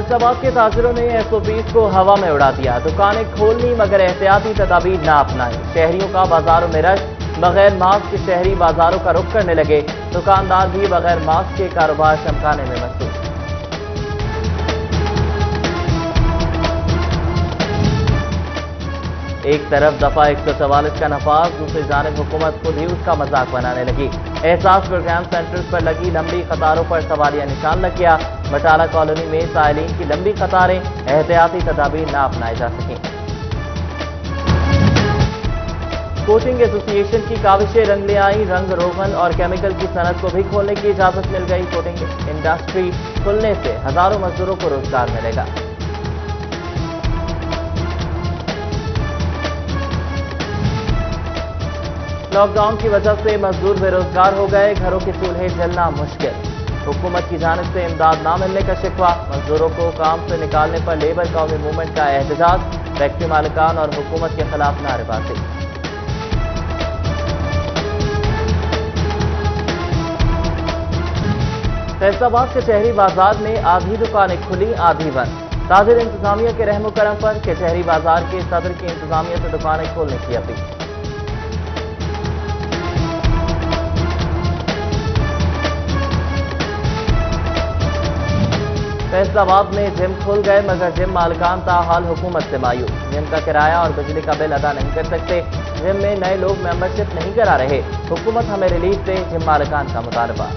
फैसलाबाद के ताजिरों ने SOPs को हवा में उड़ा दिया। दुकानें खोलनी मगर एहतियाती तदाबीर न अपनाई। शहरियों का बाजारों में रश, बगैर मास्क के शहरी बाजारों का रुख करने लगे। दुकानदार भी बगैर मास्क के कारोबार चमकाने में मसरूफ। एक तरफ दफा 144 का नफाज, दूसरी जानिब हुकूमत खुद ही उसका मजाक बनाने लगी। एहसास प्रोग्राम सेंटर्स पर लगी लंबी कतारों पर सवालिया निशान लग गया। बटाला कॉलोनी में साइलिन की लंबी कतारें, एहतियाती तदाबीर न अपनाई जा सकें। कोचिंग एसोसिएशन की काविशें रंग ले आई। रंग रोगन और केमिकल की सनत को भी खोलने की इजाजत मिल गई। कोचिंग इंडस्ट्री खुलने से हजारों मजदूरों को रोजगार मिलेगा। लॉकडाउन की वजह से मजदूर बेरोजगार हो गए। घरों के चूल्हे जलना मुश्किल। हुकूमत की जानिब से इमदाद न मिलने का शिकवा। मजदूरों को काम से निकालने पर लेबर कौमी मूवमेंट का एहतजाज। फैक्ट्री मालिकान और हुकूमत के खिलाफ नारेबाजी। फैसलाबाद के शहरी बाजार में आधी दुकानें खुली, आधी बंद। ताजिर इंतजामिया के रहमो करम पर के शहरी बाजार के सदर की इंतजामिया से दुकानें खोलने की अपील। फैसलाबाद में जिम खुल गए मगर जिम मालिकान ताहाल हुकूमत से मायूस। जिम का किराया और बिजली का बिल अदा नहीं कर सकते। जिम में नए लोग मेंबरशिप नहीं करा रहे। हुकूमत हमें रिलीफ दे, जिम मालिकान का मुतालबा।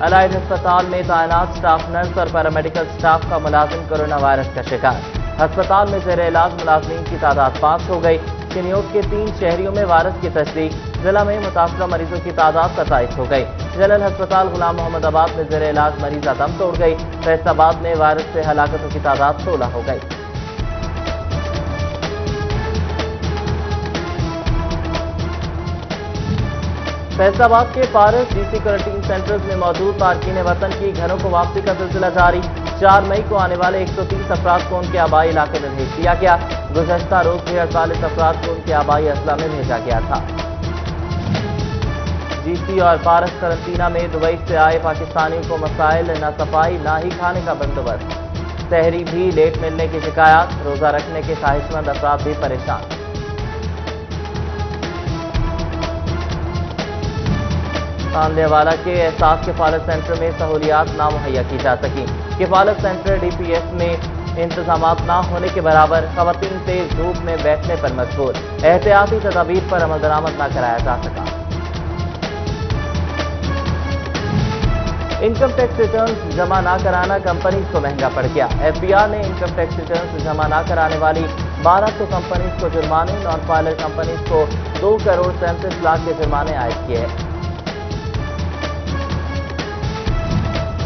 अलाइड अस्पताल में तैनात स्टाफ नर्स और पैरामेडिकल स्टाफ का मुलाजिम कोरोना वायरस का शिकार। अस्पताल में जेर इलाज मुलाजमीन की तादाद 5 हो गई। चिन्योट के 3 शहरियों में वायरस की तस्दीक। जिला में मुतासरा मरीजों की तादाद 27 हो गई। जनरल अस्पताल गुलाम मोहम्मदाबाद में जेर इलाज मरीजा दम तोड़ गई। फैसलाबाद में वायरस से हलाकतों की तादाद 16 हो गई। फैसलाबाद के पारस DC क्वारंटीन सेंटर्स में मौजूद तारकीन वतन की घरों को वापसी का सिलसिला जारी। 4 मई को आने वाले 130 अफराद को उनके आबाई इलाके में भेज दिया गया। गुज़श्ता रोज भी 48 अफराद को उनके आबाई अजला में भेजा गया था। GC और पारस करंटीना में दुबई से आए पाकिस्तानियों को मसाइल, न सफाई न ही खाने का बंदोबस्त। सहरी भी लेट मिलने की शिकायत। रोजा रखने के ख्वाहिशमंद अफराद भी परेशान। सांदेवाला के एहसास किफालत सेंटर में सहूलियात ना मुहैया की जा सकी। किफालत सेंटर DPS में इंतजामात ना होने के बराबर। खवातीन तेज धूप में बैठने पर मजबूर। एहतियाती तदाबीर पर अमल दरामद न कराया जा सका। इनकम टैक्स रिटर्न्स जमा ना कराना कंपनीज को महंगा पड़ गया। FBR ने इनकम टैक्स रिटर्न्स जमा ना कराने वाली 1200 कंपनीज को जुर्माने, नॉन फाइलर कंपनीज को 2 करोड़ 37 लाख के जुर्माने आयद किए हैं।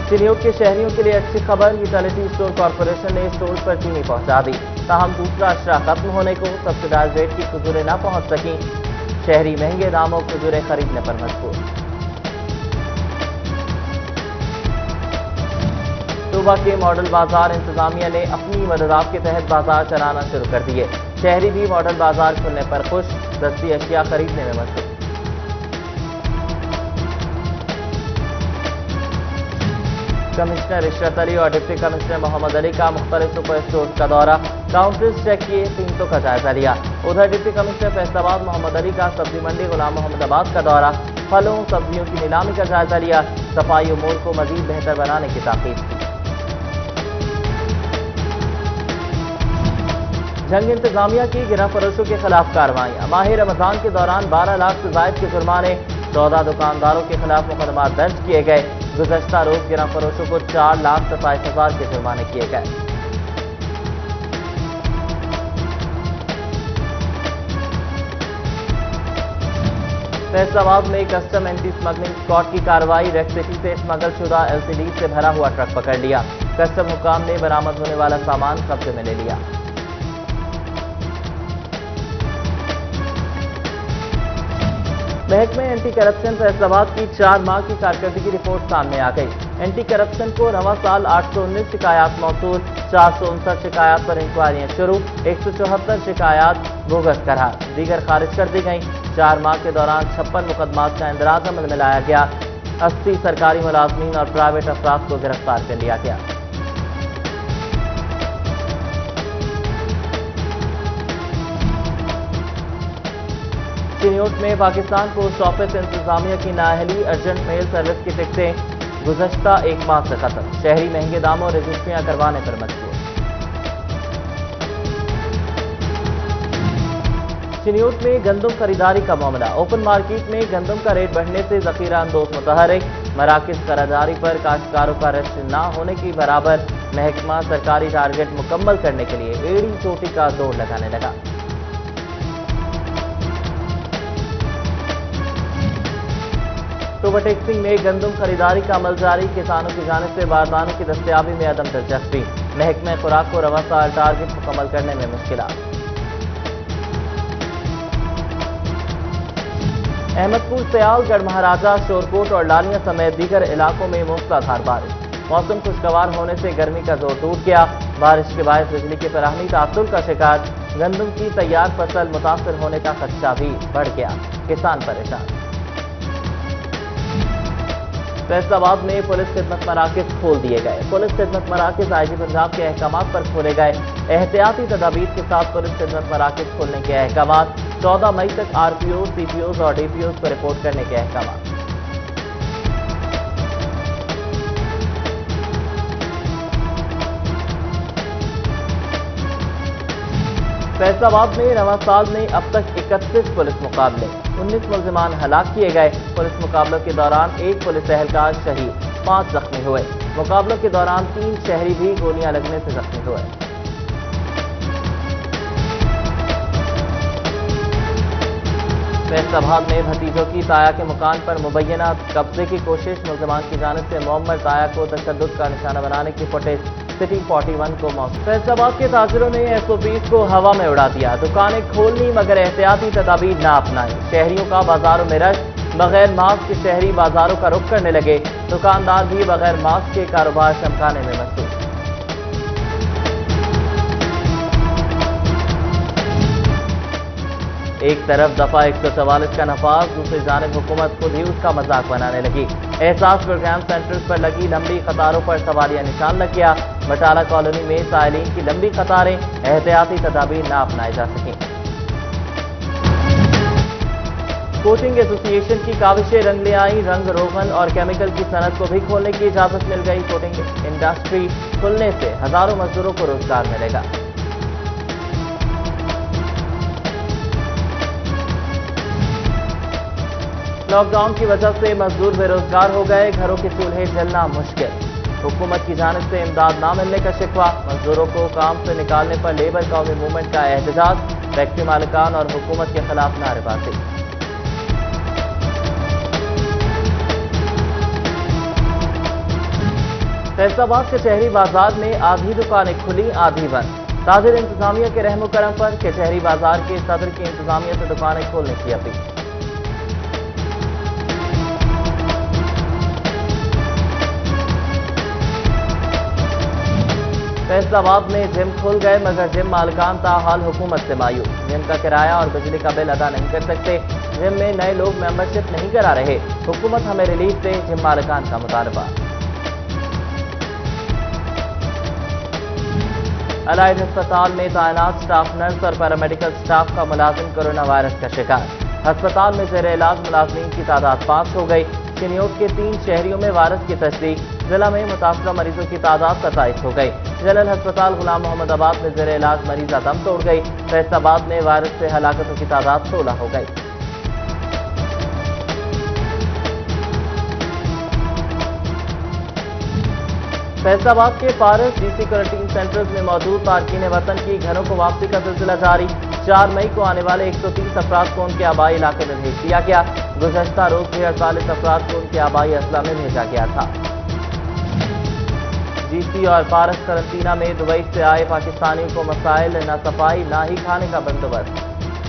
चिन्योट के शहरियों के लिए अच्छी खबर। यूटिलिटी स्टोर कॉर्पोरेशन ने स्टोर पर चीनी पहुंचा दी। ताहम दूसरा अशरा खत्म होने को सब्सिडाइज रेट की खजूरें न पहुंच सकी। शहरी महंगे दामों खजूरें खरीदने पर मजबूर। सूबा के मॉडल बाजार इंतजामिया ने अपनी मददात के तहत बाजार चलाना शुरू कर दिए। शहरी भी मॉडल बाजार खुलने पर खुश। दस्ती अशिया खरीदने में मसरूफ। कमिश्नर इशरत अली और डिप्टी कमिश्नर मोहम्मद अली का मुख्तलिफ सुपर स्टोर्स का दौरा। काउंटर्स चेक किए, कीमतों का जायजा लिया। उधर डिप्टी कमिश्नर फैसलाबाद मोहम्मद अली का सब्जी मंडी गुलाम मोहम्मदाबाद का दौरा। फलों सब्जियों की नीलामी का जायजा लिया। सफाई उमूर को मजीद बेहतर बनाने की ताकीद की। जंग इंतजामिया की गिरह फरोशों के खिलाफ कार्रवाइयां। माह रमजान के दौरान 12 लाख से जायद के जुर्माने। 14 दुकानदारों के खिलाफ मुकदमा दर्ज किए गए। गुज़श्ता रोज गिरह फरोशों को 4,27,000 के जुर्माने किए गए। फैसलाबाद में कस्टम एंटी स्मगलिंग स्क्वाड की कार्रवाई। रेड सिटी से स्मगल शुदा LCD से भरा हुआ ट्रक पकड़ लिया। कस्टम हुकाम ने बरामद होने वाला सामान कब्जे में ले लिया। महकमे एंटी करप्शन फैसलाबाद की 4 माह की कारकर्दगी रिपोर्ट सामने आ गई। एंटी करप्शन को रवा साल 819 शिकायत मौसूल, 459 शिकायत पर इंक्वायरियां शुरू, 174 शिकायत बोगस करार, दीगर खारिज कर दी गई। 4 माह के दौरान 56 मुकदमात का इंदराज अमल में लाया गया। 80 सरकारी मुलाजमीन और प्राइवेट अफराद को गिरफ्तार कर लिया गया। चिन्योट में पाकिस्तान पोस्ट ऑफिस इंतजामिया की नाअहली, अर्जेंट मेल सर्विस की टिकटें गुज़श्ता एक माह से खत्म। शहरी महंगे दामों और रजिस्ट्रियां करवाने पर मजबूर। चिन्योट में गंदम खरीदारी का मामला। ओपन मार्केट में गंदम का रेट बढ़ने से जखीरा अंदोज मुतहरिक। मराकिज खरीदारी पर काश्तकारों का रश न होने की बराबर। महकमा सरकारी टारगेट मुकम्मल करने के लिए एड़ी चोटी का दौर लगाने लगा। ओवरटेक्सिंग में गंदम खरीदारी का अमल जारी। किसानों की जानिब से बारदानों की दस्तयाबी में अदम दिलचस्पी। महकमा खुराक को रवा साल टारगेट मुकम्मल करने में मुश्किलात। अहमदपुर, सयाल, गढ़ महाराजा, शोरकोट और लालिया समेत दीगर इलाकों में मूसलाधार बारिश। मौसम खुशगवार होने से गर्मी का जोर टूट गया। बारिश के बायस बिजली की फराहमी तासुर का शिकार। गंदम की तैयार फसल मुतासर होने का खदशा भी बढ़ गया। किसान परेशान। फैसलाबाद में पुलिस खिदमत मराकज खोल दिए गए। पुलिस खिदमत मराकज आईजी पंजाब के अहकामात पर खोले गए। एहतियाती तदाबीर के साथ पुलिस खिदमत मराकज खोलने के अहकामात। 14 मई तक आरपीओ, सीपीओ और डीपीओ को रिपोर्ट करने के अहकामात। फैसलाबाद में रवा साल में अब तक 31 पुलिस मुकाबले, 19 मुलजिमान हलाक किए गए। पुलिस मुकाबलों के दौरान एक पुलिस एहलकार शहीद, 5 जख्मी हुए। मुकाबलों के दौरान 3 शहरी भी गोलियां लगने से जख्मी हुए। फैसलाबाद में भतीजों की ताया के मकान पर मुबैना कब्जे की कोशिश। मुलजिमान की जानिब से मोहम्मद ताया को तशद्दुद का निशाना बनाने की फुटेज सिटी 41 को मौसूल। फैसलाबाद के ताजिरों ने SOPs को हवा में उड़ा दिया। दुकानें खोलनी मगर एहतियाती तदाबीर न अपनाई। शहरियों का बाजारों में रश। बगैर मास्क के शहरी बाजारों का रुख करने लगे। दुकानदार भी बगैर मास्क के कारोबार चमकाने में मसरूफ। एक तरफ दफा 144 का नफाज, दूसरी जानिब हुकूमत खुद ही उसका मजाक बनाने लगी। एहसास प्रोग्राम सेंटर्स पर लगी लंबी कतारों पर सवालिया निशान लग गया। बटाला कॉलोनी में साइलिन की लंबी कतारें। एहतियाती तदाबीर न अपनाई जा सकें। कोचिंग एसोसिएशन की काविशें रंग ले आई। रंग, रोगन और केमिकल की सनत को भी खोलने की इजाजत मिल गई। कोचिंग इंडस्ट्री खुलने से हजारों मजदूरों को रोजगार मिलेगा। लॉकडाउन की वजह से मजदूर बेरोजगार हो गए। घरों के चूल्हे जलना मुश्किल। हुकूमत की जानिब से इमदाद न मिलने का शिकवा। मजदूरों को काम से निकालने पर लेबर कौमी मूवमेंट का एहतजाज। फैक्ट्री मालिकान और हुकूमत के खिलाफ नारेबाजी। फैसलाबाद के शहरी बाजार में आधी दुकानें खुली, आधी बंद। ताजिर इंतजामिया के रहमो करम पर के शहरी बाजार के सदर की इंतजामिया से दुकानें खोलने की अपील। फैसलाबाद में जिम खुल गए मगर जिम मालिकान ताहाल हुकूमत से मायूस। जिम का किराया और बिजली का बिल अदा नहीं कर सकते। जिम में नए लोग मेंबरशिप नहीं करा रहे। हुकूमत हमें रिलीफ दे, जिम मालिकान का मुतालबा। अलाइड अस्पताल में तैनात स्टाफ नर्स और पैरामेडिकल स्टाफ का मुलाजिम कोरोना वायरस का शिकार। अस्पताल में जेर इलाज मुलाजमीन की तादाद 5 हो गई। चिन्योट के 3 शहरियों में वायरस की तस्दीक। जिला में मुतासरा मरीजों की तादाद 27 हो गई। जनरल अस्पताल गुलाम मोहम्मदाबाद में जेर इलाज मरीजा दम तोड़ गई। फैसलाबाद में वायरस से हलाकतों की तादाद 16 हो गई। फैसलाबाद के पारस DC क्वारंटीन सेंटर्स में मौजूद तारकीन वतन की घरों को वापसी का सिलसिला जारी। 4 मई को आने वाले 130 अफराद को उनके आबाई इलाके में भेज दिया गया। गुज़श्ता रोज भी 48 अफराद को उनके आबाई अजला में भेजा गया था। GC और पारस करंटीना में दुबई से आए पाकिस्तानियों को मसाइल, न सफाई न ही खाने का बंदोबस्त।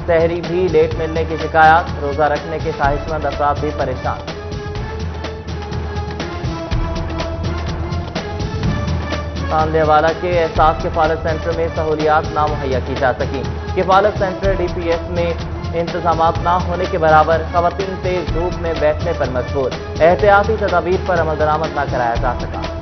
सहरी भी लेट मिलने की शिकायत। रोजा रखने के ख्वाहिशमंद अफराद भी परेशान। तांदेवाला के एहसास किफालत सेंटर में सहूलियात ना मुहैया की जा सकी। किफालत सेंटर DPS में इंतजामात ना होने के बराबर खवातीन तेज धूप में बैठने पर मजबूर, एहतियाती तदाबीर पर अमल दरामद न कराया जा सका।